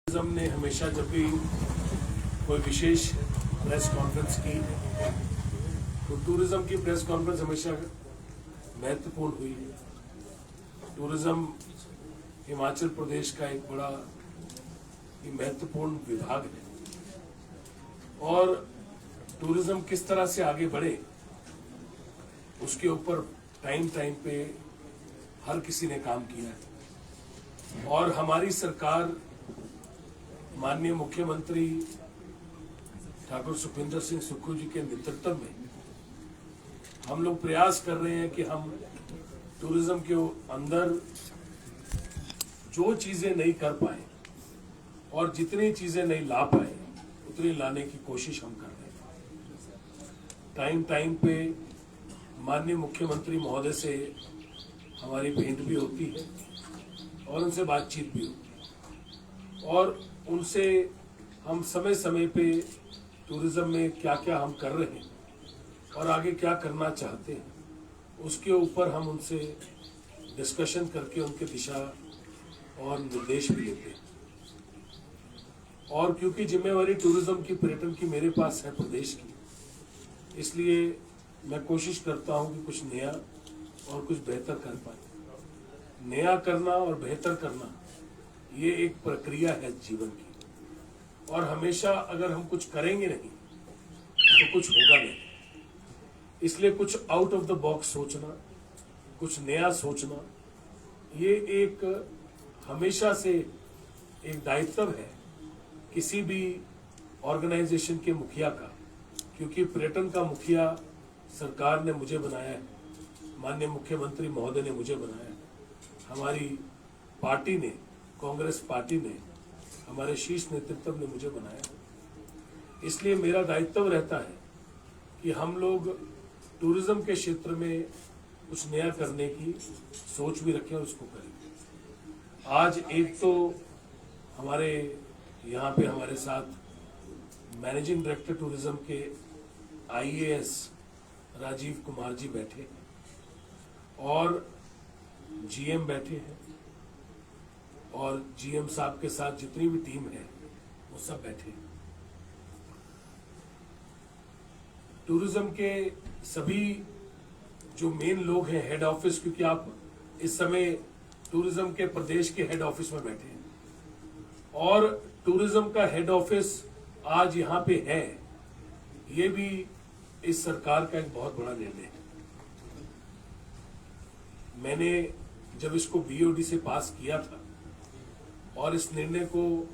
Tourism ने हमेशा जब भी कोई विशेष प्रेस कॉन्फ्रेंस की तो टूरिज्म की प्रेस कॉन्फ्रेंस हमेशा महत्वपूर्ण हुई है। टूरिज्म हिमाचल प्रदेश का एक बड़ा महत्वपूर्ण विभाग है और टूरिज्म किस तरह से आगे बढ़े उसके ऊपर टाइम पे हर किसी ने काम किया है और हमारी सरकार माननीय मुख्यमंत्री ठाकुर सुखविंदर सिंह सुक्खू जी के नेतृत्व में हम लोग प्रयास कर रहे हैं कि हम टूरिज्म के अंदर जो चीजें नहीं कर पाए और जितनी चीजें नहीं ला पाए उतनी लाने की कोशिश हम कर रहे हैं। टाइम पे माननीय मुख्यमंत्री महोदय से हमारी भेंट भी होती है और उनसे बातचीत भी होती है और उनसे हम समय पे टूरिज्म में क्या क्या हम कर रहे हैं और आगे क्या करना चाहते हैं उसके ऊपर हम उनसे डिस्कशन करके उनके दिशा और निर्देश भी लेते हैं। और क्योंकि जिम्मेवारी टूरिज्म की, पर्यटन की मेरे पास है प्रदेश की, इसलिए मैं कोशिश करता हूं कि कुछ नया और कुछ बेहतर कर पाए। नया करना और बेहतर करना ये एक प्रक्रिया है जीवन की और हमेशा अगर हम कुछ करेंगे नहीं तो कुछ होगा नहीं। इसलिए कुछ आउट ऑफ द बॉक्स सोचना, कुछ नया सोचना, ये एक हमेशा से एक दायित्व है किसी भी ऑर्गेनाइजेशन के मुखिया का, क्योंकि पर्यटन का मुखिया सरकार ने मुझे बनाया है, माननीय मुख्यमंत्री महोदय ने मुझे बनाया है, हमारी पार्टी ने, कांग्रेस पार्टी ने, हमारे शीर्ष नेतृत्व ने मुझे बनाया। इसलिए मेरा दायित्व रहता है कि हम लोग टूरिज्म के क्षेत्र में कुछ नया करने की सोच भी रखें और उसको करें। आज एक तो हमारे यहाँ पे हमारे साथ मैनेजिंग डायरेक्टर टूरिज्म के IAS राजीव कुमार जी बैठे हैं और GM बैठे हैं और GM साहब के साथ जितनी भी टीम है वो सब बैठे हैं। टूरिज्म के सभी जो मेन लोग हैं हेड ऑफिस, क्योंकि आप इस समय टूरिज्म के प्रदेश के हेड ऑफिस में बैठे हैं और टूरिज्म का हेड ऑफिस आज यहाँ पे है, ये भी इस सरकार का एक बहुत बड़ा निर्णय है। मैंने जब इसको BOD से पास किया था और इस निर्णय को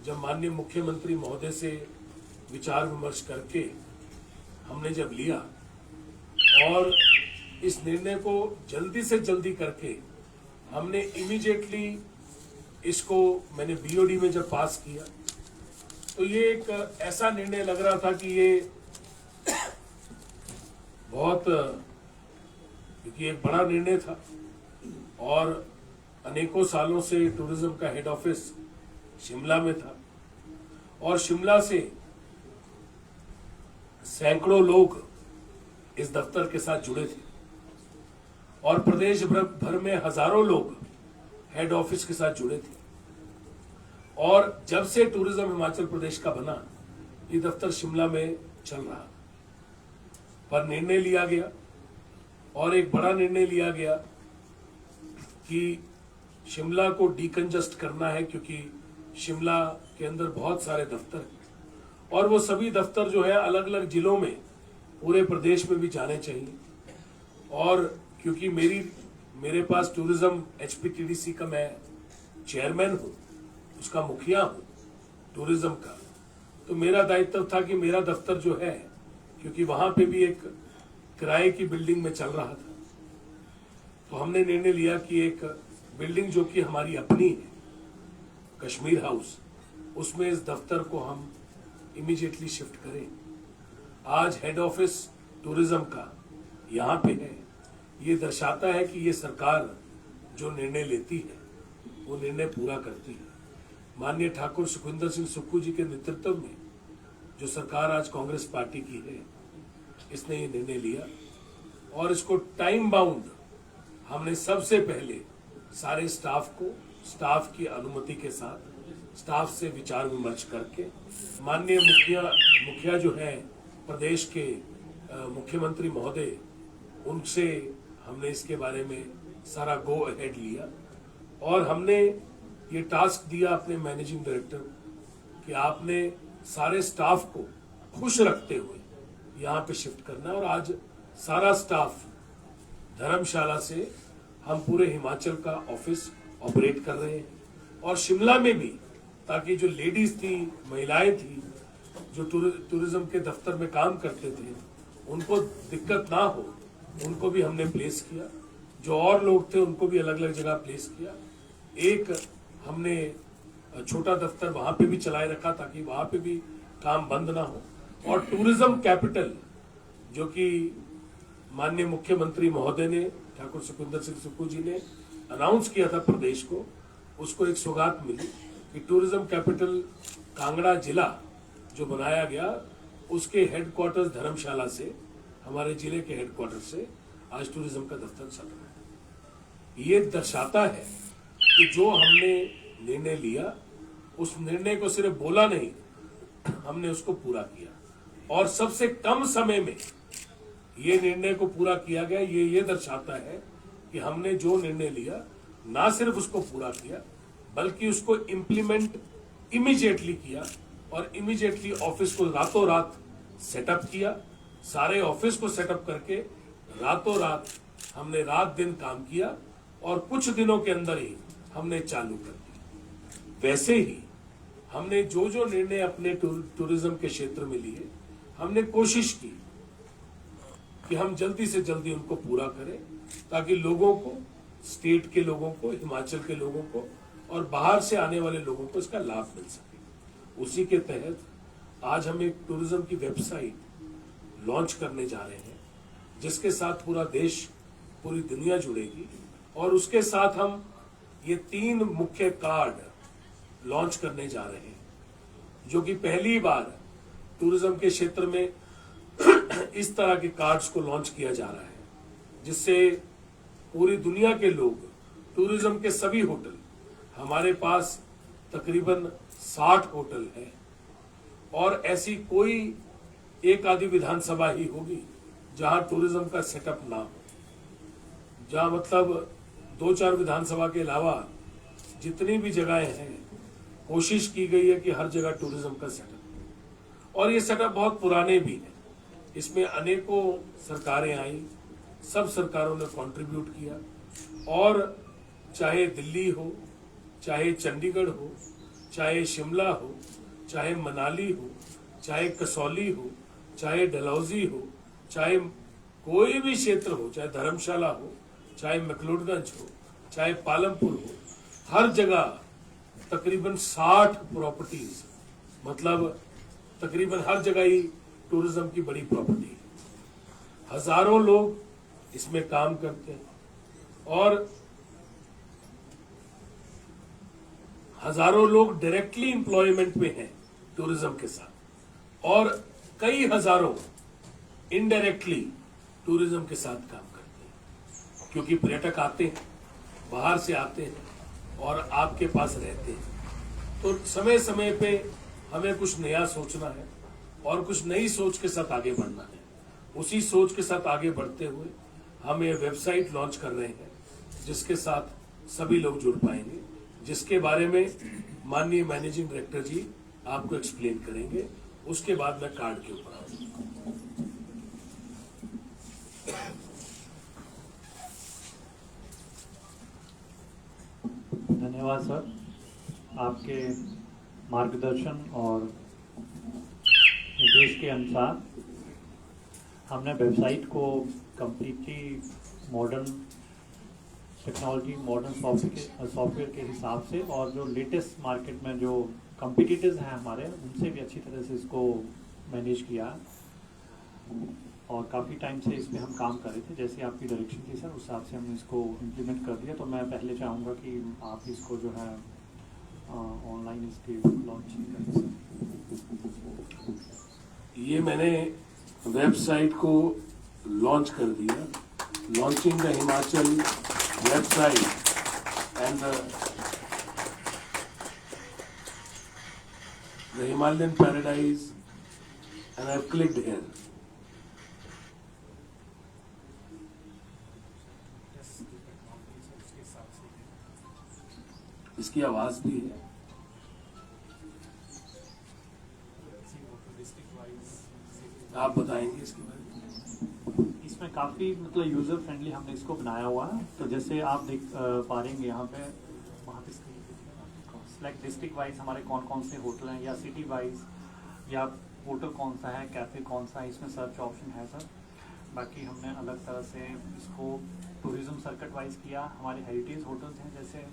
जब माननीय मुख्यमंत्री महोदय से विचार विमर्श करके हमने जब लिया और इस निर्णय को जल्दी से जल्दी करके हमने इमीडिएटली इसको मैंने BOD में जब पास किया तो ये एक ऐसा निर्णय लग रहा था कि ये बहुत, क्योंकि एक बड़ा निर्णय था और अनेकों सालों से टूरिज्म का हेड ऑफिस शिमला में था और शिमला से सैकड़ों लोग इस दफ्तर के साथ जुड़े थे और प्रदेश भर में हजारों लोग हेड ऑफिस के साथ जुड़े थे और जब से टूरिज्म हिमाचल प्रदेश का बना ये दफ्तर शिमला में चल रहा, पर निर्णय लिया गया और एक बड़ा निर्णय लिया गया कि शिमला को डिकंजस्ट करना है, क्योंकि शिमला के अंदर बहुत सारे दफ्तर हैं और वो सभी दफ्तर जो है अलग अलग जिलों में पूरे प्रदेश में भी जाने चाहिए। और क्योंकि मेरे पास टूरिज्म HPTDC का मैं चेयरमैन हूँ, उसका मुखिया हूँ टूरिज्म का, तो मेरा दायित्व था कि मेरा दफ्तर जो है, क्योंकि वहां पे भी एक किराए की बिल्डिंग में चल रहा था, तो हमने निर्णय लिया कि एक बिल्डिंग जो कि हमारी अपनी है, कश्मीर हाउस, उसमें इस दफ्तर को हम इमीडिएटली शिफ्ट करें। आज हेड ऑफिस टूरिज्म का यहाँ पे है, ये दर्शाता है कि ये सरकार जो निर्णय लेती है वो निर्णय पूरा करती है। माननीय ठाकुर सुखविंदर सिंह सुक्खू जी के नेतृत्व में जो सरकार आज कांग्रेस पार्टी की है, इसने ये निर्णय लिया और इसको टाइम बाउंड हमने सबसे पहले सारे स्टाफ की अनुमति के साथ स्टाफ से विचार विमर्श करके माननीय मुखिया जो है प्रदेश के मुख्यमंत्री महोदय, उनसे हमने इसके बारे में सारा गो अहेड लिया और हमने ये टास्क दिया अपने मैनेजिंग डायरेक्टर कि आपने सारे स्टाफ को खुश रखते हुए यहाँ पे शिफ्ट करना है। और आज सारा स्टाफ धर्मशाला से हम पूरे हिमाचल का ऑफिस ऑपरेट कर रहे हैं और शिमला में भी, ताकि जो लेडीज थी, महिलाएं थी, जो टूरिज्म के दफ्तर में काम करते थे, उनको दिक्कत ना हो, उनको भी हमने प्लेस किया। जो और लोग थे उनको भी अलग अलग जगह प्लेस किया। एक हमने छोटा दफ्तर वहां पे भी चलाए रखा ताकि वहां पे भी काम बंद ना हो। और टूरिज्म कैपिटल जो कि माननीय मुख्यमंत्री महोदय ने, ठाकुर सुखविंदर सिंह सुक्खू जी ने अनाउंस किया था प्रदेश को, उसको एक सौगात मिली कि टूरिज्म कैपिटल कांगड़ा जिला जो बनाया गया, उसके हेडक्वार्टर्स धर्मशाला से, हमारे जिले के हेडक्वार्टर से आज टूरिज्म का दफ्तर चल रहा है। ये दर्शाता है कि जो हमने निर्णय लिया, उस निर्णय को सिर्फ बोला नहीं, हमने उसको पूरा किया और सबसे कम समय में ये निर्णय को पूरा किया गया। ये दर्शाता है कि हमने जो निर्णय लिया, ना सिर्फ उसको पूरा किया बल्कि उसको इम्प्लीमेंट इमीडिएटली किया और इमीडिएटली ऑफिस को रातों रात सेटअप किया। सारे ऑफिस को सेटअप करके रातों रात हमने रात दिन काम किया और कुछ दिनों के अंदर ही हमने चालू कर दिया। वैसे ही हमने जो जो निर्णय अपने टूरिज्म के क्षेत्र में लिए, हमने कोशिश की कि हम जल्दी से जल्दी उनको पूरा करें ताकि लोगों को, स्टेट के लोगों को, हिमाचल के लोगों को और बाहर से आने वाले लोगों को इसका लाभ मिल सके। उसी के तहत आज हम एक टूरिज्म की वेबसाइट लॉन्च करने जा रहे हैं जिसके साथ पूरा देश, पूरी दुनिया जुड़ेगी और उसके साथ हम ये 3 मुख्य कार्ड लॉन्च करने जा रहे हैं जो कि पहली बार टूरिज्म के क्षेत्र में इस तरह के कार्ड्स को लॉन्च किया जा रहा है जिससे पूरी दुनिया के लोग, टूरिज्म के सभी होटल, हमारे पास तकरीबन 60 होटल हैं और ऐसी कोई एक आधी विधानसभा ही होगी जहां टूरिज्म का सेटअप ना हो, जहां मतलब 2-4 विधानसभा के अलावा जितनी भी जगहें हैं, कोशिश की गई है कि हर जगह टूरिज्म का सेटअप हो। और ये सेटअप बहुत पुराने भी हैं, इसमें अनेकों सरकारें आई, सब सरकारों ने कंट्रीब्यूट किया और चाहे दिल्ली हो, चाहे चंडीगढ़ हो, चाहे शिमला हो, चाहे मनाली हो, चाहे कसौली हो, चाहे डलहौजी हो, चाहे कोई भी क्षेत्र हो, चाहे धर्मशाला हो, चाहे मैक्लोडगंज हो, चाहे पालमपुर हो, हर जगह तकरीबन 60 प्रॉपर्टीज, मतलब तकरीबन हर जगह ही टूरिज्म की बड़ी प्रॉपर्टी है। हजारों लोग इसमें काम करते हैं और हजारों लोग डायरेक्टली एम्प्लॉयमेंट में हैं टूरिज्म के साथ और कई हजारों इनडायरेक्टली टूरिज्म के साथ काम करते हैं क्योंकि पर्यटक आते हैं, बाहर से आते हैं और आपके पास रहते हैं। तो समय समय पे हमें कुछ नया सोचना है और कुछ नई सोच के साथ आगे बढ़ना है। उसी सोच के साथ आगे बढ़ते हुए हम ये वेबसाइट लॉन्च कर रहे हैं जिसके साथ सभी लोग जुड़ पाएंगे, जिसके बारे में माननीय मैनेजिंग डायरेक्टर जी आपको एक्सप्लेन करेंगे। उसके बाद मैं कार्ड के ऊपर आऊंगा। धन्यवाद सर, आपके मार्गदर्शन और निर्देश के अनुसार हमने वेबसाइट को completely modern technology, modern software के हिसाब से और जो लेटेस्ट मार्केट में जो कॉम्पिटिटर्स हैं हमारे, उनसे भी अच्छी तरह से इसको मैनेज किया और काफ़ी टाइम से इस पर हम काम कर रहे थे। जैसे आपकी डायरेक्शन थी सर, उस हिसाब से हमने इसको इम्प्लीमेंट कर दिया। तो मैं पहले चाहूँगा कि आप इसको जो है ऑनलाइन इसकी लॉन्चिंग करें। ये मैंने वेबसाइट को लॉन्च कर दिया, launching the Himachal website and the Himalayan Paradise, and I've clicked here. इसकी आवाज भी है। आप बताएंगे इसके बारे में? इसमें काफ़ी मतलब यूज़र फ्रेंडली हमने इसको बनाया हुआ है। तो जैसे आप देख पा रहे हैं यहाँ पे वहाँ पे सिलेक्ट डिस्ट्रिक्ट वाइज हमारे कौन कौन से होटल हैं, या सिटी वाइज, या होटल कौन सा है, कैफ़े कौन सा है, इसमें सर्च ऑप्शन है सर। बाकी हमने अलग तरह से इसको टूरिज़्म सर्किट वाइज किया। हमारे हेरिटेज होटल्स हैं, जैसे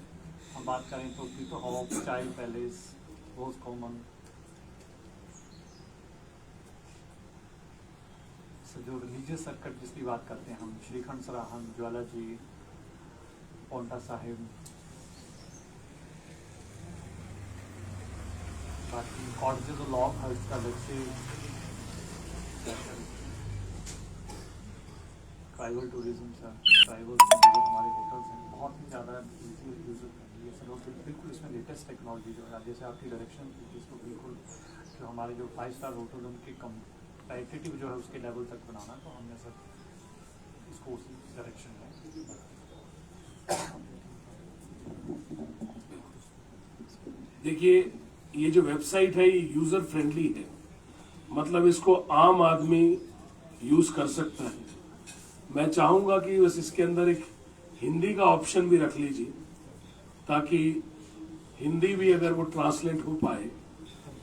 हम बात करें तो पीपल हॉप, चाइल्ड पैलेस, रोज कॉमन, जो रिलीजियस सर्किट जिसकी बात करते हैं हम, श्रीखंड सराहन, ज्वाला जी, पौंटा साहिब, बाकी कॉटेजेस और लॉग हाउस का बच्चे, ट्राइबल टूरिज्म सर, ट्राइबल जो हमारे होटल्स हैं बहुत ही ज़्यादा यूजर फ्रेंडली है सर। और बिल्कुल इसमें लेटेस्ट टेक्नोलॉजी जो है, जैसे आपकी डायरेक्शन थी इसको बिल्कुल जो हमारे जो 5 स्टार होटल उनके कंपैटिटिव जो है उसके लेवल तक बनाना, तो हमने सर इसको उसी डायरेक्शन में। देखिए, ये जो वेबसाइट है ये यूजर फ्रेंडली है, मतलब इसको आम आदमी यूज कर सकता है। मैं चाहूंगा कि बस इसके अंदर एक हिंदी का ऑप्शन भी रख लीजिए, ताकि हिंदी भी अगर वो ट्रांसलेट हो पाए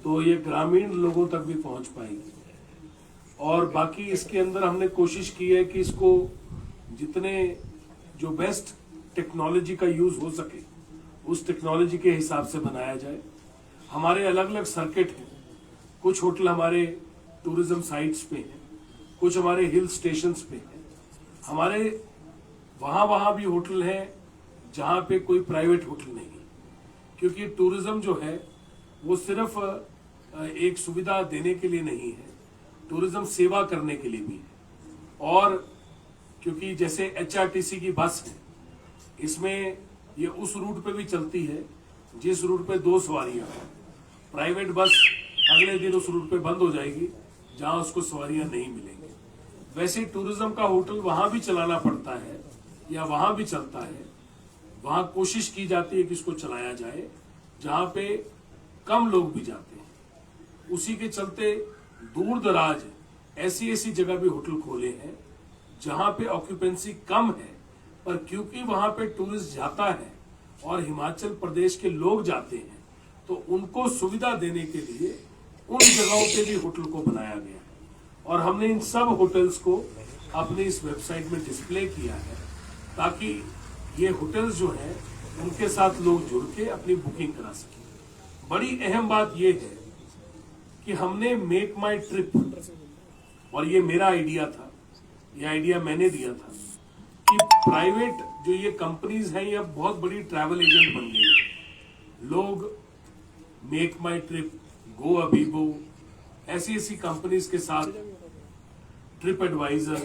तो ये ग्रामीण लोगों तक भी पहुंच पाएगी। और बाकी इसके अंदर हमने कोशिश की है कि इसको जितने जो बेस्ट टेक्नोलॉजी का यूज हो सके उस टेक्नोलॉजी के हिसाब से बनाया जाए। हमारे अलग अलग सर्किट हैं, कुछ होटल हमारे टूरिज्म साइट्स पे हैं, कुछ हमारे हिल स्टेशंस पे हैं, हमारे वहां भी होटल हैं जहां पे कोई प्राइवेट होटल नहीं है, क्योंकि टूरिज्म जो है वो सिर्फ एक सुविधा देने के लिए नहीं है, टूरिज्म सेवा करने के लिए भी है। और क्योंकि जैसे HRTC की बस है, इसमें ये उस रूट पे भी चलती है जिस रूट पे 2 सवारियां हैं। प्राइवेट बस अगले दिन उस रूट पे बंद हो जाएगी जहां उसको सवारियां नहीं मिलेंगी। वैसे टूरिज्म का होटल वहां भी चलाना पड़ता है या वहां भी चलता है, वहां कोशिश की जाती है कि इसको चलाया जाए जहां पे कम लोग भी जाते हैं। उसी के चलते दूर दराज ऐसी जगह भी होटल खोले हैं जहां पे ऑक्यूपेंसी कम है, पर क्योंकि वहां पे टूरिस्ट जाता है और हिमाचल प्रदेश के लोग जाते हैं, तो उनको सुविधा देने के लिए उन जगहों पे भी होटल को बनाया गया है। और हमने इन सब होटल्स को अपनी इस वेबसाइट में डिस्प्ले किया है, ताकि ये होटल्स जो है उनके साथ लोग जुड़ के अपनी बुकिंग करा सकें। बड़ी अहम बात यह है कि हमने मेक माई ट्रिप, और ये मेरा आइडिया था, ये आइडिया मैंने दिया था कि प्राइवेट जो ये कंपनीज हैं ये अब बहुत बड़ी ट्रैवल एजेंट बन गई है। लोग मेक माई ट्रिप, गो अबीबो, ऐसी कंपनीज के साथ, ट्रिप एडवाइजर,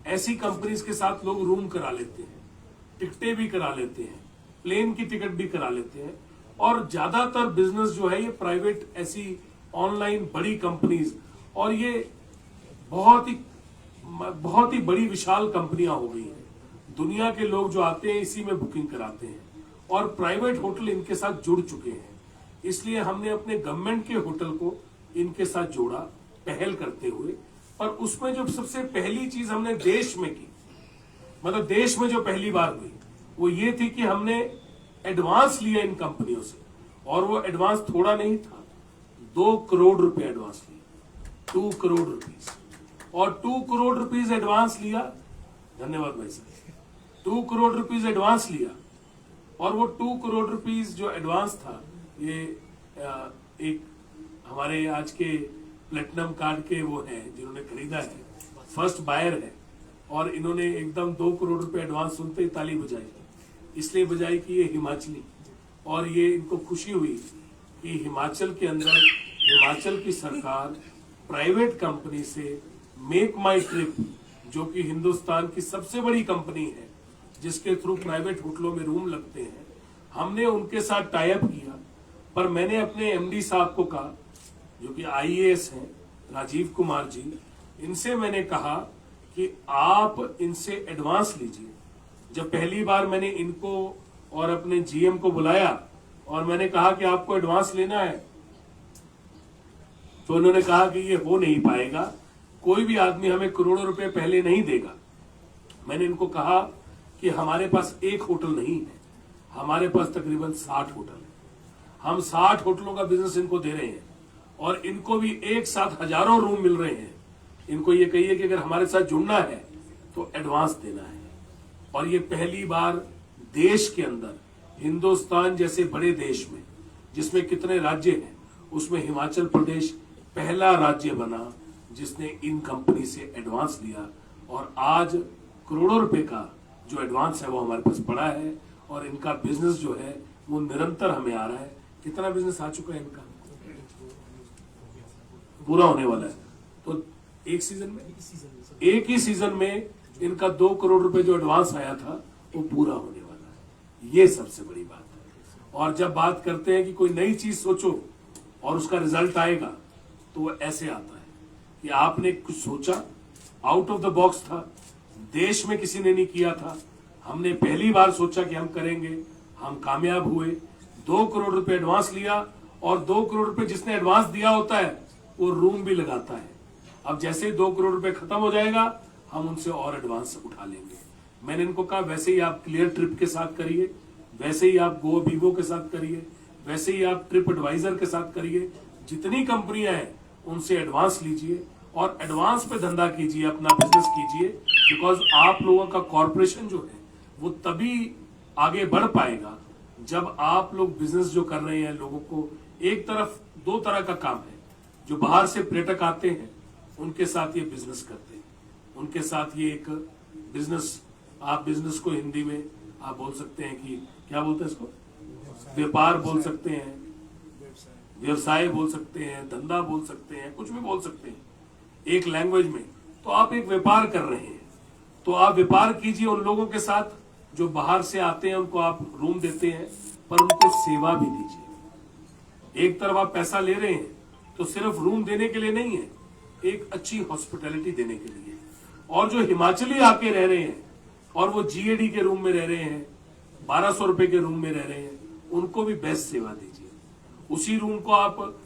ऐसी कंपनीज के साथ लोग रूम करा लेते हैं, टिकटें भी करा लेते हैं, प्लेन की टिकट भी करा लेते हैं। और ज्यादातर बिजनेस जो है ये प्राइवेट ऐसी ऑनलाइन बड़ी कंपनीज, और ये बहुत ही बड़ी विशाल कंपनियां हो गई हैं। दुनिया के लोग जो आते हैं इसी में बुकिंग कराते हैं, और प्राइवेट होटल इनके साथ जुड़ चुके हैं। इसलिए हमने अपने गवर्नमेंट के होटल को इनके साथ जोड़ा पहल करते हुए। पर उसमें जो सबसे पहली चीज हमने देश में की, मतलब देश में जो पहली बार हुई, वो ये थी कि हमने एडवांस लिया इन कंपनियों से, और वो एडवांस थोड़ा नहीं था, 2 करोड़ रुपए एडवांस लिया, 2 करोड़ रुपीस। और 2 करोड़ रुपीस एडवांस लिया, धन्यवाद भाई साहब, 2 करोड़ रुपीस एडवांस लिया। और वो 2 करोड़ रुपीस जो एडवांस था, ये एक हमारे आज के प्लेटिनम कार्ड के वो हैं जिन्होंने खरीदा है, फर्स्ट बायर है, और इन्होंने एकदम 2 करोड़ रुपए एडवांस सुनते ही ताली बजाई। इसलिए बजाई कि ये हिमाचली, और ये इनको खुशी हुई कि हिमाचल के अंदर हिमाचल की सरकार प्राइवेट कंपनी से मेक माई ट्रिप, जो कि हिंदुस्तान की सबसे बड़ी कंपनी है जिसके थ्रू प्राइवेट होटलों में रूम लगते हैं, हमने उनके साथ टाई अप किया। पर मैंने अपने MD साहब को कहा जो कि आईएएस हैं, राजीव कुमार जी, इनसे मैंने कहा कि आप इनसे एडवांस लीजिए। जब पहली बार मैंने इनको और अपने जीएम को बुलाया और मैंने कहा कि आपको एडवांस लेना है, तो उन्होंने कहा कि ये हो नहीं पाएगा, कोई भी आदमी हमें करोड़ों रुपए पहले नहीं देगा। मैंने इनको कहा कि हमारे पास एक होटल नहीं है, हमारे पास तकरीबन 60 होटल है। हम 60 होटलों का बिजनेस इनको दे रहे हैं और इनको भी एक साथ हजारों रूम मिल रहे हैं। इनको ये कहिए कि अगर हमारे साथ जुड़ना है तो एडवांस देना है। और ये पहली बार देश के अंदर, हिंदुस्तान जैसे बड़े देश में जिसमें कितने राज्य हैं, उसमें हिमाचल प्रदेश पहला राज्य बना जिसने इन कंपनी से एडवांस लिया। और आज करोड़ों रुपए का जो एडवांस है वो हमारे पास पड़ा है और इनका बिजनेस जो है वो निरंतर हमें आ रहा है। कितना बिजनेस आ चुका है इनका, पूरा होने वाला है। तो एक ही सीजन में इनका 2 करोड़ रुपए जो एडवांस आया था वो पूरा होने वाला है। ये सबसे बड़ी बात है। और जब बात करते हैं कि कोई नई चीज सोचो और उसका रिजल्ट आएगा, तो वो ऐसे आता है कि आपने कुछ सोचा, आउट ऑफ द बॉक्स था, देश में किसी ने नहीं किया था, हमने पहली बार सोचा कि हम करेंगे, हम कामयाब हुए, 2 करोड़ रुपए एडवांस लिया। और 2 करोड़ रुपए जिसने एडवांस दिया होता है वो रूम भी लगाता है। अब जैसे 2 करोड़ रुपए खत्म हो जाएगा, हम उनसे और एडवांस उठा लेंगे। मैंने इनको कहा वैसे ही आप क्लियर ट्रिप के साथ करिए, वैसे ही आप गो बीगो के साथ करिए, वैसे ही आप ट्रिप एडवाइजर के साथ करिए। जितनी कंपनियां हैं उनसे एडवांस लीजिए और एडवांस पे धंधा कीजिए, अपना बिजनेस कीजिए। बिकॉज आप लोगों का कॉर्पोरेशन जो है वो तभी आगे बढ़ पाएगा जब आप लोग बिजनेस जो कर रहे हैं, लोगों को एक तरफ 2 तरह का काम है। जो बाहर से पर्यटक आते हैं उनके साथ ये बिजनेस करते हैं, उनके साथ ये एक बिजनेस, आप बिजनेस को हिंदी में आप बोल सकते हैं कि क्या बोलते हैं इसको, व्यापार बोल सकते हैं, व्यवसाय बोल सकते हैं, धंधा बोल सकते हैं, कुछ भी बोल सकते हैं एक लैंग्वेज में। तो आप एक व्यापार कर रहे हैं, तो आप व्यापार कीजिए उन लोगों के साथ जो बाहर से आते हैं, उनको आप रूम देते हैं पर उनको सेवा भी दीजिए। एक तरफ आप पैसा ले रहे हैं तो सिर्फ रूम देने के लिए नहीं है, एक अच्छी हॉस्पिटैलिटी देने के लिए। और जो हिमाचली आके रह रहे हैं और वो जीएडी के रूम में रह रहे हैं, 1200 रुपए के रूम में रह रहे हैं, उनको भी बेस्ट सेवा दीजिए। उसी रूम को आप,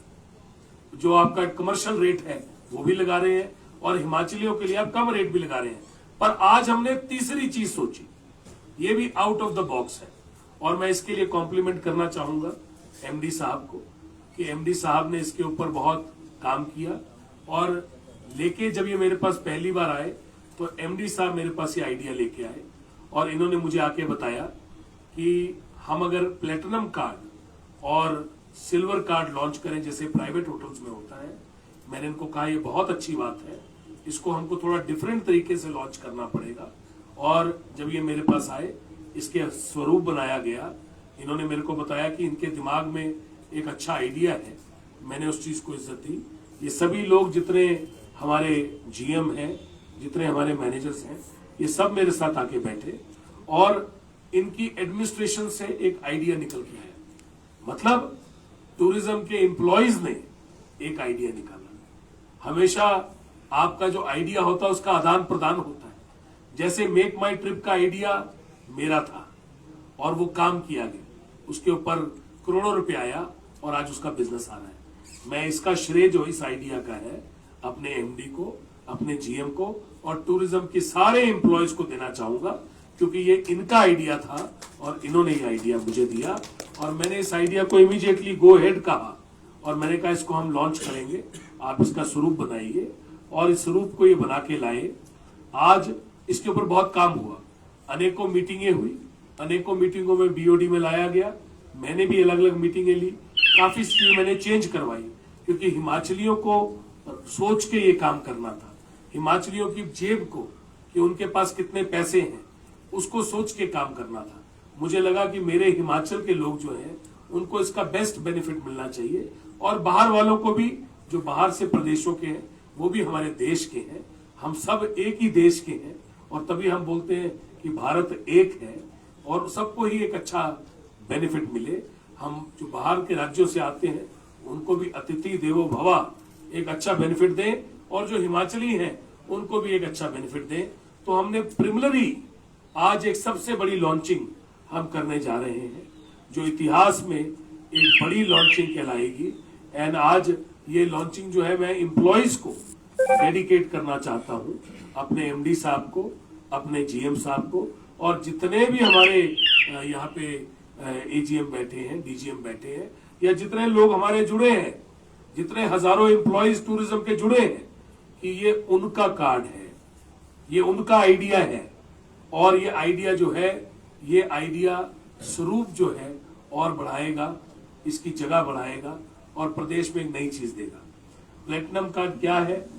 जो आपका कमर्शियल रेट है वो भी लगा रहे हैं और हिमाचलियों के लिए आप कम रेट भी लगा रहे हैं। पर आज हमने तीसरी चीज सोची, ये भी आउट ऑफ द बॉक्स है और मैं इसके लिए कॉम्प्लीमेंट करना चाहूंगा एमडी साहब को कि एमडी साहब ने इसके ऊपर बहुत काम किया। और लेके जब ये मेरे पास पहली बार आए तो एमडी साहब मेरे पास ये आइडिया लेके आए और इन्होंने मुझे आके बताया कि हम अगर प्लेटिनम कार्ड और सिल्वर कार्ड लॉन्च करें जैसे प्राइवेट होटल्स में होता है। मैंने इनको कहा ये बहुत अच्छी बात है, इसको हमको थोड़ा डिफरेंट तरीके से लॉन्च करना पड़ेगा। और जब ये मेरे पास आए, इसके स्वरूप बनाया गया। इन्होंने मेरे को बताया कि इनके दिमाग में एक अच्छा आइडिया है, मैंने उस चीज को इज्जत दी। ये सभी लोग जितने हमारे जीएम हैं, जितने हमारे मैनेजर्स हैं, ये सब मेरे साथ आके बैठे और इनकी एडमिनिस्ट्रेशन से एक आइडिया निकल के आया। मतलब टूरिज्म के एम्प्लॉयज ने एक आइडिया निकाला। हमेशा आपका जो आइडिया होता है उसका आदान प्रदान होता है। जैसे मेक माई ट्रिप का आइडिया मेरा था और वो काम किया गया, उसके ऊपर करोड़ों रुपए आया और आज उसका बिजनेस आ रहा है। मैं इसका श्रेय जो इस आइडिया का है अपने एमडी को, अपने जीएम को और टूरिज्म के सारे एम्प्लॉयज को देना चाहूंगा, क्योंकि ये इनका आइडिया था और इन्होंने ये आइडिया मुझे दिया। और मैंने इस आइडिया को इमीडिएटली गो हेड कहा और मैंने कहा इसको हम लॉन्च करेंगे, आप इसका स्वरूप बनाइए। और इस स्वरूप को ये बना के लाए। आज इसके ऊपर बहुत काम हुआ, अनेकों मीटिंगें हुई, अनेकों मीटिंगों में बीओडी में लाया गया। मैंने भी अलग अलग मीटिंगें ली, काफी स्कीम मैंने चेंज करवाई, क्योंकि हिमाचलियों को सोच के ये काम करना था। हिमाचलियों की जेब को, कि उनके पास कितने पैसे हैं, उसको सोच के काम करना था। मुझे लगा कि मेरे हिमाचल के लोग जो हैं उनको इसका बेस्ट बेनिफिट मिलना चाहिए और बाहर वालों को भी, जो बाहर से प्रदेशों के हैं वो भी हमारे देश के हैं। हम सब एक ही देश के हैं और तभी हम बोलते हैं कि भारत एक है और सबको ही एक अच्छा बेनिफिट मिले। हम जो बाहर के राज्यों से आते हैं उनको भी अतिथि देवो भवा एक अच्छा बेनिफिट दें, और जो हिमाचली हैं उनको भी एक अच्छा बेनिफिट दें। तो हमने प्रिमिलरी आज एक सबसे बड़ी लॉन्चिंग हम करने जा रहे हैं, जो इतिहास में एक बड़ी लॉन्चिंग कहलाएगी। एंड आज ये लॉन्चिंग जो है मैं एम्प्लॉइज को डेडिकेट करना चाहता हूं, अपने एमडी साहब को, अपने जीएम साहब को, और जितने भी हमारे यहाँ पे एजीएम बैठे हैं, डीजीएम बैठे हैं, या जितने लोग हमारे जुड़े हैं, जितने हजारों एम्प्लॉइज टूरिज्म के जुड़े हैं, कि ये उनका कार्ड है, ये उनका आइडिया है। और ये आइडिया जो है, ये आइडिया स्वरूप जो है और बढ़ाएगा, इसकी जगह बढ़ाएगा और प्रदेश में एक नई चीज देगा। प्लेटिनम कार्ड क्या है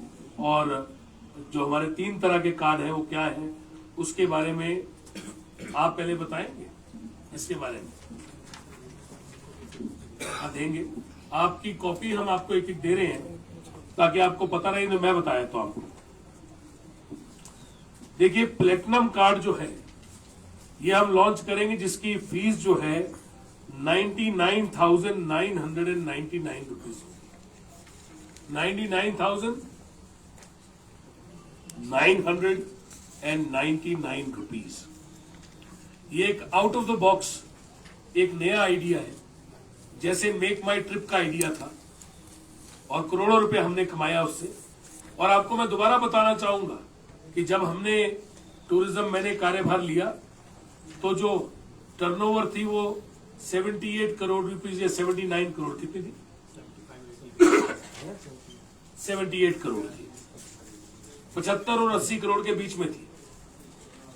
और जो हमारे 3 तरह के कार्ड है वो क्या है, उसके बारे में आप पहले बताएंगे। इसके बारे में देंगे, आपकी कॉपी हम आपको एक दे रहे हैं ताकि आपको पता रहे। तो मैं बताया तो आपको देखिए, प्लेटिनम कार्ड जो है ये हम लॉन्च करेंगे, जिसकी फीस जो है 99,999 रुपीज, 99,999 रुपीज। ये एक आउट ऑफ द बॉक्स एक नया आइडिया है, जैसे मेक माई ट्रिप का आइडिया था और करोड़ों रुपए हमने कमाया उससे। और आपको मैं दोबारा बताना चाहूंगा कि जब हमने टूरिज्म मैंने कार्यभार लिया तो जो टर्नओवर थी वो 78 करोड़ रुपीज या 79 करोड़, कितनी थी? 78 करोड़ थी, 75 और 80 करोड़ के बीच में थी।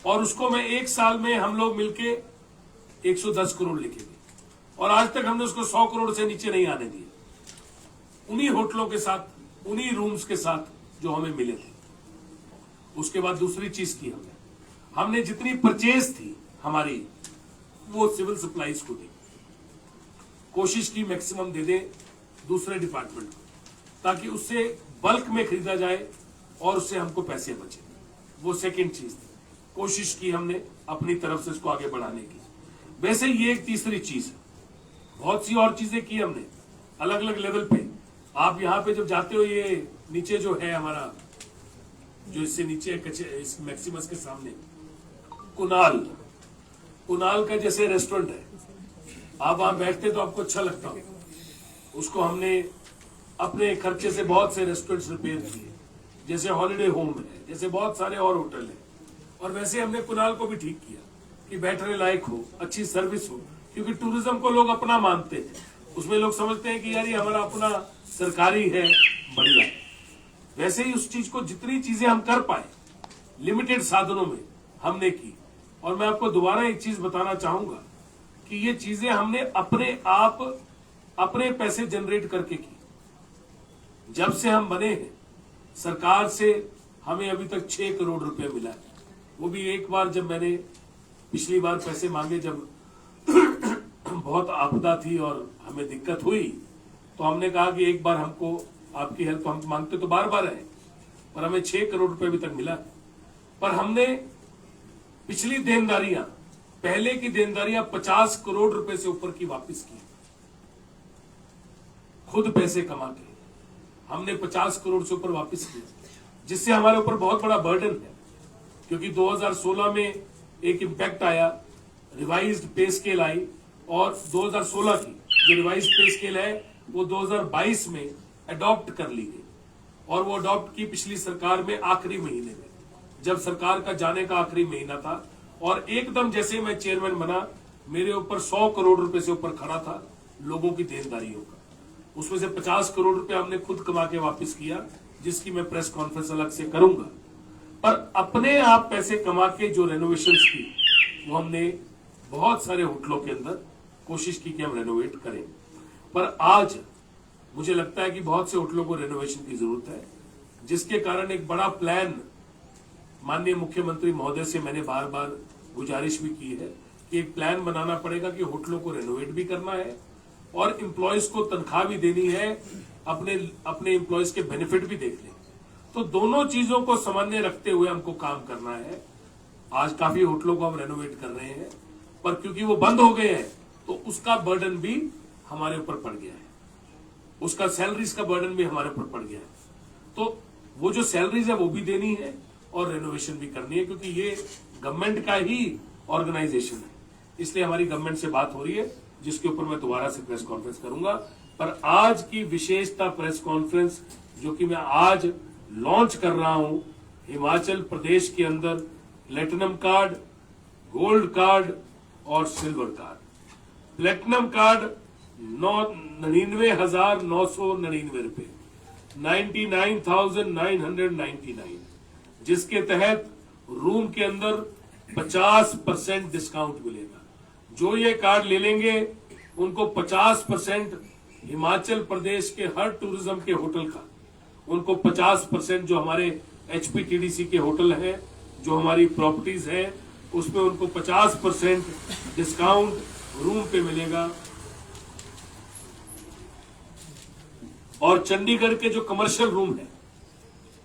और उसको मैं एक साल में हम लोग मिलके 110 करोड़ लेके गए, और आज तक हमने उसको 100 करोड़ से नीचे नहीं आने दिए, उन्हीं होटलों के साथ, उन्हीं रूम्स के साथ जो हमें मिले थे। उसके बाद दूसरी चीज की हमने जितनी परचेज थी हमारी, वो सिविल सप्लाईज को दी, कोशिश की मैक्सिमम दे दें दूसरे डिपार्टमेंट को, ताकि उससे बल्क में खरीदा जाए और उससे हमको पैसे बचे। वो सेकंड चीज थी, कोशिश की हमने अपनी तरफ से इसको आगे बढ़ाने की। वैसे ये एक तीसरी चीज है, बहुत सी और चीजें की हमने अलग अलग लेवल पे। आप यहाँ पे जब जाते हो, ये नीचे जो है हमारा, जो इससे नीचे इस मैक्सिमस के सामने कुनाल का जैसे रेस्टोरेंट है, आप वहां बैठते तो आपको अच्छा लगता हो। उसको हमने अपने खर्चे से बहुत से रेस्टोरेंट्स रिपेयर किए, जैसे हॉलिडे होम है, जैसे बहुत सारे और होटल है। और वैसे हमने कुनाल को भी ठीक किया कि बैठने लायक हो, अच्छी सर्विस हो, क्योंकि टूरिज्म को लोग अपना मानते हैं। उसमें लोग समझते हैं कि यार ये हमारा अपना सरकारी है, बढ़िया। वैसे ही उस चीज को, जितनी चीजें हम कर पाए लिमिटेड साधनों में हमने की। और मैं आपको दोबारा एक चीज बताना चाहूंगा कि ये चीजें हमने अपने आप अपने पैसे जनरेट करके की। जब से हम बने हैं, सरकार से हमें अभी तक 6 करोड़ रुपए मिला है। वो भी एक बार जब मैंने पिछली बार पैसे मांगे, जब बहुत आपदा थी और हमें दिक्कत हुई, तो हमने कहा कि एक बार हमको आपकी हेल्प, हम मांगते तो बार बार है, पर हमें 6 करोड़ रुपए अभी तक मिला। पर हमने पिछली देनदारियां, पहले की देनदारियां 50 करोड़ रुपए से ऊपर की वापस की, खुद पैसे कमा के हमने 50 करोड़ से ऊपर वापस किए, जिससे हमारे ऊपर बहुत बड़ा बर्डन है। क्योंकि 2016 में एक इम्पैक्ट आया, रिवाइज्ड पे स्केल आई, और 2016 की जो रिवाइज्ड पे स्केल है वो 2022 में अडॉप्ट कर ली गई। और वो अडॉप्ट की पिछली सरकार में आखिरी महीने में, जब सरकार का जाने का आखिरी महीना था, और एकदम जैसे मैं चेयरमैन बना, मेरे ऊपर 100 करोड़ रुपए से ऊपर खड़ा था लोगों की देनदारियों का। उसमें से 50 करोड़ रुपए हमने खुद कमा के वापस किया, जिसकी मैं प्रेस कॉन्फ्रेंस अलग से करूंगा। पर अपने आप पैसे कमा के जो रेनोवेशंस की, वो हमने बहुत सारे होटलों के अंदर कोशिश की कि हम रेनोवेट करें। पर आज मुझे लगता है कि बहुत से होटलों को रेनोवेशन की जरूरत है, जिसके कारण एक बड़ा प्लान माननीय मुख्यमंत्री महोदय से मैंने बार बार गुजारिश भी की है कि एक प्लान बनाना पड़ेगा कि होटलों को रेनोवेट भी करना है और एम्प्लॉयज को तनख्वाह भी देनी है, अपने एम्प्लॉयज के बेनिफिट भी देखने। तो दोनों चीजों को सामान्य रखते हुए हमको काम करना है। आज काफी होटलों को हम रेनोवेट कर रहे हैं, पर क्योंकि वो बंद हो गए हैं तो उसका बर्डन भी हमारे ऊपर पड़ गया है। उसका सैलरीज का बर्डन भी हमारे ऊपर पड़ गया है। तो वो जो सैलरीज है वो भी देनी है और रेनोवेशन भी करनी है, क्योंकि ये गवर्नमेंट का ही ऑर्गेनाइजेशन है। इसलिए हमारी गवर्नमेंट से बात हो रही है, जिसके ऊपर मैं दोबारा से प्रेस कॉन्फ्रेंस करूंगा। पर आज की विशेषता प्रेस कॉन्फ्रेंस जो कि मैं आज लॉन्च कर रहा हूं, हिमाचल प्रदेश के अंदर प्लेटिनम कार्ड, गोल्ड कार्ड और सिल्वर कार्ड। प्लेटिनम कार्ड 99,999 रुपए, 99,999, जिसके तहत रूम के अंदर 50% डिस्काउंट मिलेगा। जो ये कार्ड ले लेंगे उनको 50% हिमाचल प्रदेश के हर टूरिज्म के होटल का, उनको 50% जो हमारे HPTDC के होटल हैं, जो हमारी प्रॉपर्टीज हैं, उसमें उनको 50% डिस्काउंट रूम पे मिलेगा। और चंडीगढ़ के जो कमर्शियल रूम है,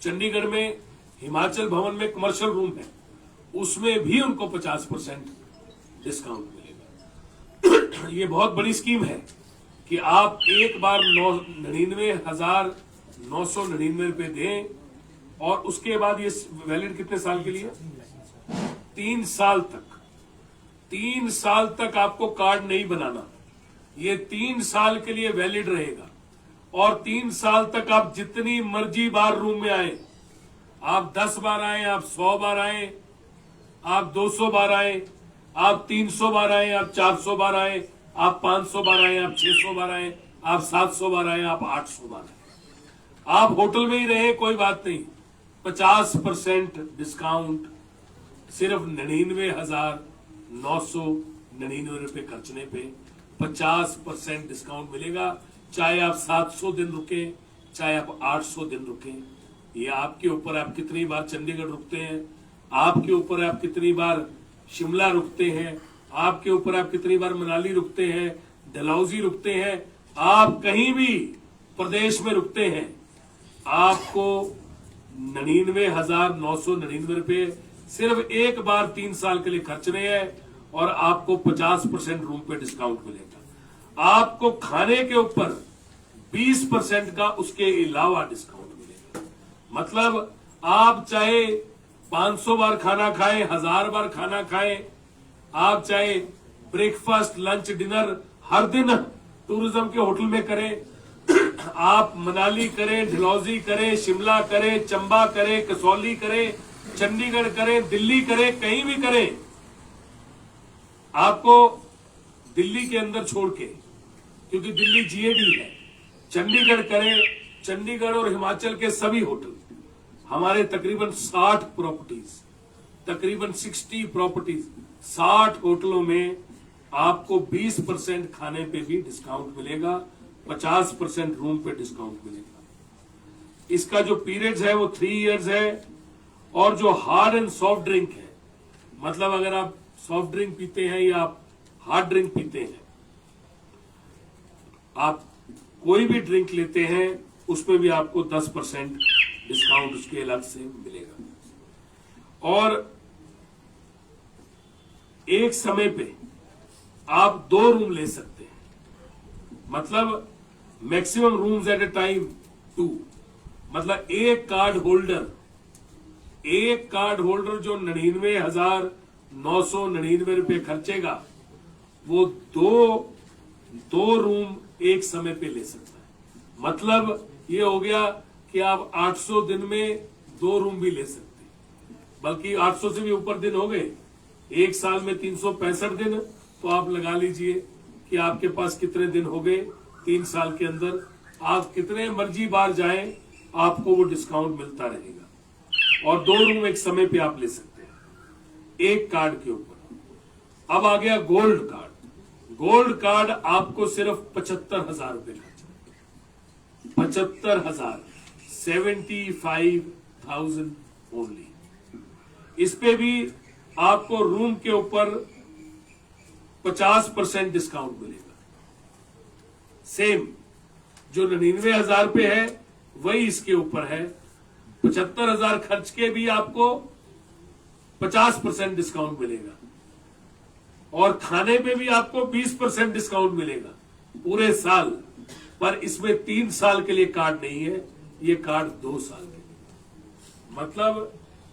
चंडीगढ़ में हिमाचल भवन में कमर्शियल रूम है, उसमें भी उनको 50% डिस्काउंट मिलेगा। ये बहुत बड़ी स्कीम है कि आप एक बार 99,999 रुपए दें और उसके बाद ये वैलिड कितने साल के लिए? 3 साल तक। 3 साल तक आपको कार्ड नहीं बनाना, ये 3 साल के लिए वैलिड रहेगा। और 3 साल तक आप जितनी मर्जी बार रूम में आए, आप 10 बार आए, आप 100 बार आए, आप 200 बार आए, आप 300 बार आए, आप 400 बार आए, आप 500 बार आए, आप 600 बार आए, आप 700 बार आए, आप 800 बार आए, आप होटल में ही रहे, कोई बात नहीं, 50% डिस्काउंट सिर्फ 99,999 रुपए खर्चने पे 50% डिस्काउंट मिलेगा। चाहे आप 700 दिन रुके, चाहे आप 800 दिन रुके, ये आपके ऊपर, आप कितनी बार चंडीगढ़ रुकते हैं, आपके ऊपर आप कितनी बार शिमला रुकते हैं, आपके ऊपर आप कितनी बार मनाली रुकते हैं, डलहौजी रुकते हैं, आप कहीं भी प्रदेश में रुकते हैं, आपको 99,999 रुपए सिर्फ एक बार 3 साल के लिए खर्चने हैं और आपको 50% रूम पे डिस्काउंट मिलेगा। आपको खाने के ऊपर 20% का उसके अलावा डिस्काउंट मिलेगा। मतलब आप चाहे 500 बार खाना खाएं, 1000 बार खाना खाएं, आप चाहे ब्रेकफास्ट, लंच, डिनर हर दिन टूरिज्म के होटल में करें, आप मनाली करें, डलहौजी करें, शिमला करें, चंबा करें, कसौली करें, चंडीगढ़ करें, दिल्ली करें, कहीं भी करें, आपको दिल्ली के अंदर छोड़ के, क्योंकि दिल्ली GAD है, चंडीगढ़ करें, चंडीगढ़ और हिमाचल के सभी होटल, हमारे तकरीबन 60 प्रॉपर्टीज, तकरीबन 60 प्रॉपर्टीज, 60 होटलों में आपको 20% खाने पे भी डिस्काउंट मिलेगा, 50% रूम पे डिस्काउंट मिलेगा। इसका जो पीरियड्स है वो 3 इयर्स है। और जो हार्ड एंड सॉफ्ट ड्रिंक है, मतलब अगर आप सॉफ्ट ड्रिंक पीते हैं या आप हार्ड ड्रिंक पीते हैं, आप कोई भी ड्रिंक लेते हैं, उसमें भी आपको 10% डिस्काउंट उसके अलग से मिलेगा। और एक समय पे आप 2 रूम ले सकते हैं, मतलब maximum rooms at a time 2, मतलब एक कार्ड होल्डर जो 99,999 रुपए खर्चेगा, वो दो रूम एक समय पे ले सकता है। मतलब ये हो गया कि आप 800 दिन में 2 रूम भी ले सकते हैं, बल्कि 800 से भी ऊपर दिन हो गए, एक साल में 365 दिन, तो आप लगा लीजिए कि आपके पास कितने दिन हो गए 3 साल के अंदर। आप कितने मर्जी बार जाएं, आपको वो डिस्काउंट मिलता रहेगा। और 2 रूम एक समय पे आप ले सकते हैं एक कार्ड के ऊपर। अब आ गया गोल्ड कार्ड। गोल्ड कार्ड आपको सिर्फ 75,000 रुपए खर्च, 75,000, 75,000 ओनली। इस पे भी आपको रूम के ऊपर 50% डिस्काउंट मिलेगा। सेम जो 99,000 पे है वही इसके ऊपर है। 75,000 खर्च के भी आपको 50% डिस्काउंट मिलेगा और खाने पे भी आपको 20% डिस्काउंट मिलेगा पूरे साल। पर इसमें 3 साल के लिए कार्ड नहीं है, ये कार्ड 2 साल के लिए। मतलब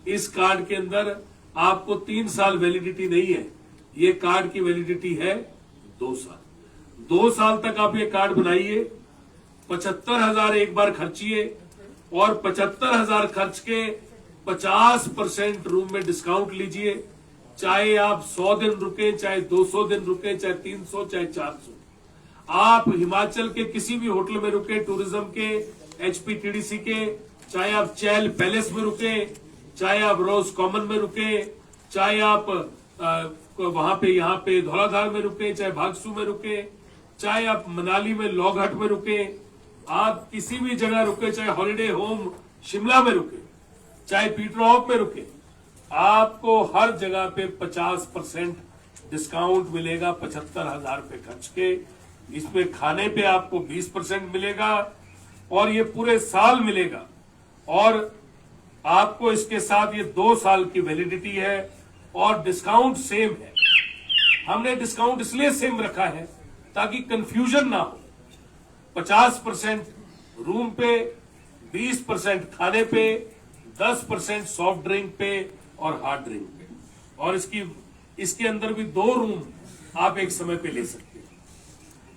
इस कार्ड के अंदर आपको 3 साल वैलिडिटी नहीं है, ये कार्ड की वैलिडिटी है 2 साल। 2 साल तक आप ये कार्ड बनाइए, 75,000 एक बार खर्चिए और 75,000 खर्च के 50% रूम में डिस्काउंट लीजिए। चाहे आप 100 दिन रुके, चाहे 200 दिन रुके, चाहे 300, चाहे 400। आप हिमाचल के किसी भी होटल में रुके, टूरिज्म के, HPTDC के, चाहे आप चैल पैलेस में रुके, चाहे आप रोज कॉमन में रुके, चाहे आप वहां पे यहाँ पे धौलाधार में रुके, चाहे भागसू में रुके, चाहे आप मनाली में लॉगहट में रुके, आप किसी भी जगह रुके, चाहे हॉलिडे होम शिमला में रुके, चाहे पीटरहॉफ में रुके, आपको हर जगह पे 50% डिस्काउंट मिलेगा 75,000 रुपए खर्च के। इसमें खाने पे आपको 20% मिलेगा और ये पूरे साल मिलेगा। और आपको इसके साथ ये 2 साल की वैलिडिटी है और डिस्काउंट सेम है। हमने डिस्काउंट इसलिए सेम रखा है ताकि कंफ्यूजन ना हो। 50% रूम पे, 20% खाने पे, 10% सॉफ्ट ड्रिंक पे और हार्ड ड्रिंक पे। और इसके अंदर भी 2 रूम आप एक समय पे ले सकते हैं।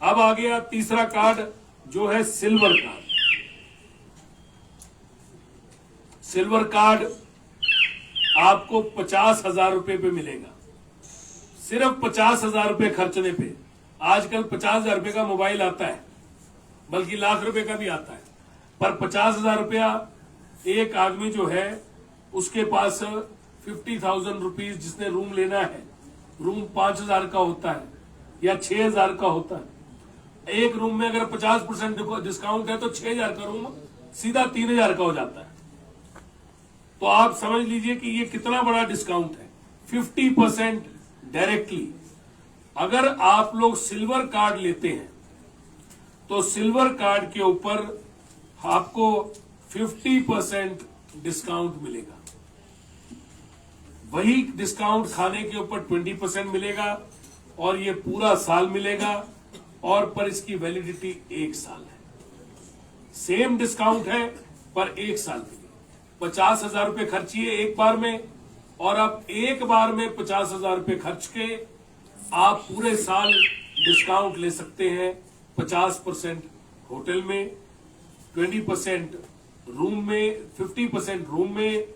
अब आ गया तीसरा कार्ड जो है सिल्वर कार्ड। सिल्वर कार्ड आपको 50,000 रुपए पे मिलेगा। सिर्फ 50,000 रुपए खर्चने पे। आजकल 50,000 रुपए का मोबाइल आता है, बल्कि लाख रुपए का भी आता है, पर 50,000 रुपया एक आदमी जो है उसके पास 50,000 रुपीज जिसने रूम लेना है, रूम 5,000 का होता है या 6,000 का होता है। एक रूम में अगर 50% डिस्काउंट है तो 6,000 का रूम सीधा 3,000 का हो जाता है। तो आप समझ लीजिए कि ये कितना बड़ा डिस्काउंट है, 50% डायरेक्टली। अगर आप लोग सिल्वर कार्ड लेते हैं तो सिल्वर कार्ड के ऊपर आपको 50% डिस्काउंट मिलेगा। वही डिस्काउंट खाने के ऊपर 20% मिलेगा और ये पूरा साल मिलेगा। और पर इसकी वैलिडिटी 1 साल है। सेम डिस्काउंट है पर 1 साल के लिए। 50,000 रुपए खर्चिए एक बार में और आप एक बार में 50,000 रुपए खर्च के आप पूरे साल डिस्काउंट ले सकते हैं। 50% होटल में, 20% रूम में, 50% रूम में,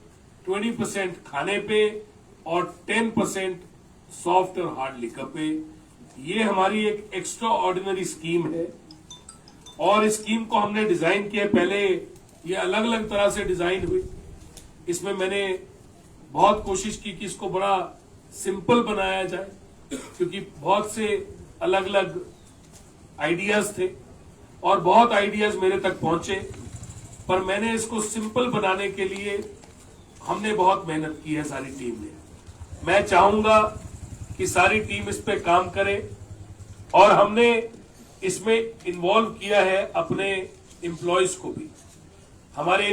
20% खाने पे और 10% सॉफ्ट और हार्ड लिकर पे। ये हमारी एक एक्स्ट्रा ऑर्डिनरी स्कीम है और इस स्कीम को हमने डिजाइन किया। पहले ये अलग अलग तरह से डिजाइन हुई। इसमें मैंने बहुत कोशिश की कि इसको बड़ा सिंपल बनाया जाए, क्योंकि बहुत से अलग अलग आइडियाज थे और बहुत आइडियाज मेरे तक पहुंचे, पर मैंने इसको सिंपल बनाने के लिए हमने बहुत मेहनत की है सारी टीम ने। मैं चाहूंगा कि सारी टीम इस पे काम करे और हमने इसमें इन्वॉल्व किया है अपने एम्प्लॉयज को भी। हमारे